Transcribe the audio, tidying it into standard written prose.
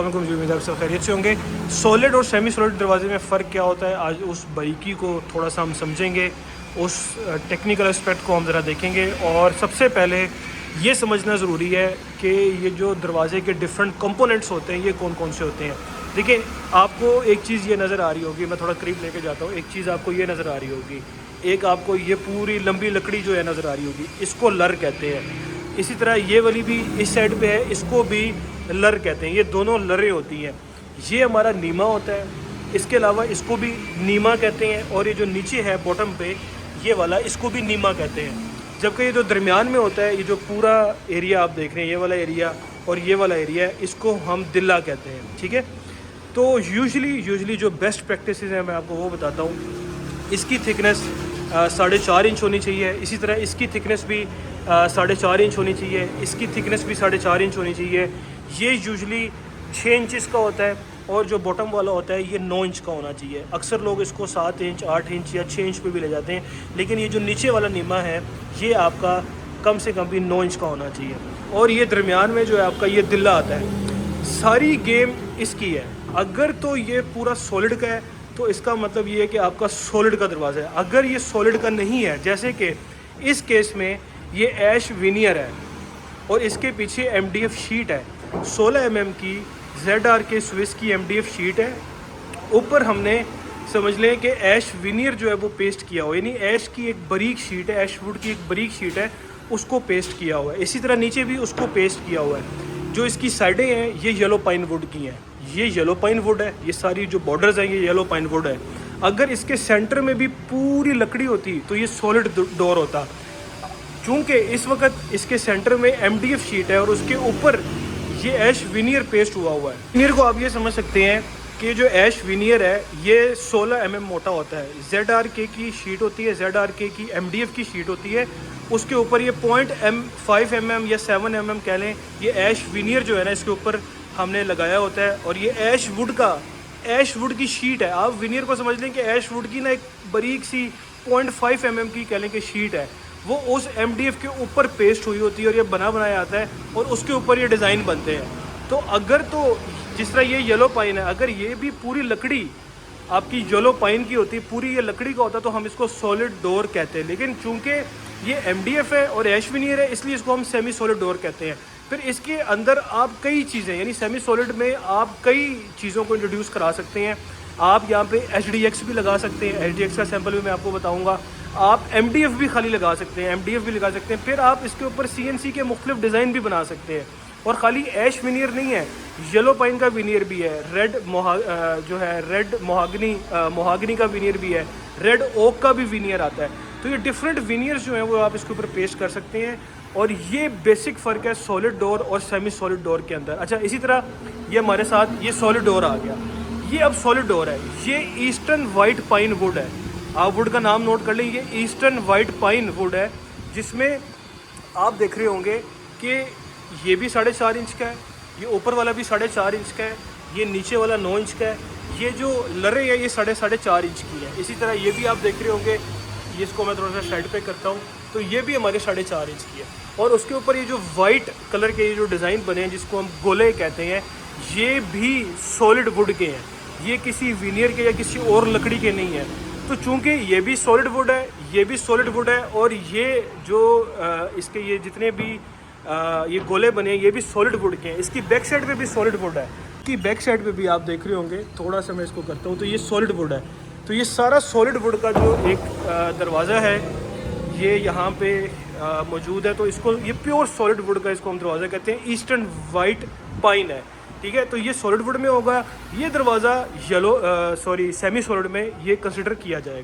उम्मीद आप सब खैरियत से होंगे। सॉलिड और सेमी सॉलिड दरवाजे में फ़र्क क्या होता है, आज उस बारीकी को थोड़ा सा हम समझेंगे, उस टेक्निकल एस्पेक्ट को हम ज़रा देखेंगे। और सबसे पहले ये समझना ज़रूरी है कि ये जो दरवाजे के डिफरेंट कंपोनेंट्स होते हैं ये कौन कौन से होते हैं। देखिए, आपको एक चीज़ ये नज़र आ रही होगी, मैं थोड़ा करीब लेके जाता हूँ। एक चीज़ आपको ये नज़र आ रही होगी, एक आपको ये पूरी लंबी लकड़ी जो है नज़र आ रही होगी, इसको लर कहते हैं। इसी तरह ये वाली भी इस साइड पे है, इसको भी लर कहते हैं। ये दोनों लरें होती हैं। ये हमारा नीमा होता है, इसके अलावा इसको भी नीमा कहते हैं। और ये जो नीचे है बॉटम पे ये वाला, इसको भी नीमा कहते हैं। जबकि ये जो दरमियान में होता है, ये जो पूरा एरिया आप देख रहे हैं, ये वाला एरिया और ये वाला एरिया है, इसको हम दिल्ला कहते हैं। ठीक है, तो यूजुअली जो बेस्ट प्रैक्टिसेस हैं मैं आपको वो बताता हूँ। इसकी थिकनेस 4.5 इंच होनी चाहिए। इसी तरह इसकी थिकनेस भी 4.5 इंच होनी चाहिए। इसकी थिकनेस भी 4.5 इंच होनी चाहिए। ये यूजुअली 6 इंचज़ का होता है और जो बॉटम वाला होता है ये 9 इंच का होना चाहिए। अक्सर लोग इसको 7 इंच, 8 इंच या 6 इंच पे भी ले जाते हैं, लेकिन ये जो नीचे वाला नीमा है ये आपका कम से कम भी 9 इंच का होना चाहिए। और ये दरमियान में जो है आपका ये दिल्ला आता है। सारी गेम इसकी है। अगर तो ये पूरा सॉलिड का है तो इसका मतलब ये है कि आपका सॉलिड का दरवाज़ा है। अगर ये सॉलिड का नहीं है, जैसे कि इस केस में ये ऐश विनियर है और इसके पीछे MDF शीट है, 16 mm की ZRK स्विस की MDF शीट है। ऊपर हमने समझ लें कि ऐश विनियर जो है वो पेस्ट किया हुआ है, यानी ऐश की एक बारीक शीट है, ऐश वुड की एक बारीक शीट है, उसको पेस्ट किया हुआ है। इसी तरह नीचे भी उसको पेस्ट किया हुआ है। जो इसकी साइडें हैं ये येलो पाइन वुड की हैं, ये येलो पाइन वुड है। ये सारी जो बॉर्डर्स हैं ये येलो पाइन वुड है। अगर इसके सेंटर में भी पूरी लकड़ी होती तो ये सॉलिड डोर होता। चूँकि इस वक्त इसके सेंटर में MDF शीट है और उसके ऊपर ये ऐश विनियर पेस्ट हुआ है। विनियर को आप ये समझ सकते हैं कि जो ऐश विनियर है ये 16 mm मोटा होता है। ZRK की शीट होती है, ZRK की MDF की शीट होती है, उसके ऊपर ये 0.5 mm या 7 mm कह लें, ये ऐश विनियर जो है ना इसके ऊपर हमने लगाया होता है। और ये ऐश वुड की शीट है। आप विनियर को समझ लें कि ऐश वुड की ना एक बारीक सी 0.5 mm की कह लें कि शीट है, वो उस MDF के ऊपर पेस्ट हुई होती है और ये बनाया आता है और उसके ऊपर ये डिज़ाइन बनते हैं। तो अगर तो जिस तरह ये येलो पाइन है, अगर ये भी पूरी लकड़ी आपकी येलो पाइन की होती, पूरी ये लकड़ी का होता, तो हम इसको सॉलिड डोर कहते हैं। लेकिन चूंकि ये MDF है और ऐश विनियर है, इसलिए इसको हम सेमी सॉलिड डोर कहते हैं। फिर इसके अंदर आप कई चीज़ें, यानी सेमी सॉलिड में आप कई चीज़ों को इंट्रोड्यूस करा सकते हैं। आप यहाँ पे HDX भी लगा सकते हैं, HDX का सैंपल भी मैं आपको बताऊँगा। आप MDF भी खाली लगा सकते हैं, MDF भी लगा सकते हैं। फिर आप इसके ऊपर CNC के मुख्तलिफ डिज़ाइन भी बना सकते हैं। और ख़ाली ऐश विनियर नहीं है, येलो पाइन का विनियर भी है, रेड मोहागनी का विनियर भी है, रेड ओक का भी विनियर आता है। तो ये डिफरेंट विनियर्स जो हैं वो आप इसके ऊपर पेस्ट कर सकते हैं। और ये बेसिक फ़र्क है सॉलिड डोर और सेमी सॉलिड डोर के अंदर। अच्छा, इसी तरह ये हमारे साथ ये सॉलिड डोर आ गया। ये अब सॉलिड डोर है। ये ईस्टर्न वाइट पाइन वुड है। आप वुड का नाम नोट कर लें, ये ईस्टर्न वाइट पाइन वुड है, जिसमें आप देख रहे होंगे कि ये भी 4.5 इंच का है, ये ऊपर वाला भी 4.5 इंच का है, ये नीचे वाला 9 इंच का है, ये जो लरे है ये 4.5 इंच की है। इसी तरह ये भी आप देख रहे होंगे, ये इसको मैं थोड़ा सा साइड पे करता हूँ, तो ये भी हमारे 4.5 इंच की है। और उसके ऊपर ये जो वाइट कलर के ये जो डिज़ाइन बने हैं जिसको हम गोले कहते हैं, ये भी सॉलिड वुड के हैं, ये किसी विनियर के या किसी और लकड़ी के नहीं है। तो चूंकि ये भी सॉलिड वुड है, ये भी सॉलिड वुड है, और ये जो इसके ये जितने भी ये गोले बने हैं ये भी सॉलिड वुड के हैं। इसकी बैक साइड पे भी सॉलिड वुड है। इसकी बैक साइड पे भी आप देख रहे होंगे, थोड़ा सा मैं इसको करता हूँ, तो ये सॉलिड वुड है। तो ये सारा सॉलिड वुड का जो एक दरवाज़ा है ये यहाँ पे मौजूद है। तो इसको ये प्योर सॉलिड वुड का इसको हम दरवाज़ा कहते हैं। ईस्टर्न वाइट पाइन है, ठीक है। तो ये सॉलिड वुड में होगा। ये दरवाज़ा सेमी सॉलिड में ये कंसिडर किया जाएगा।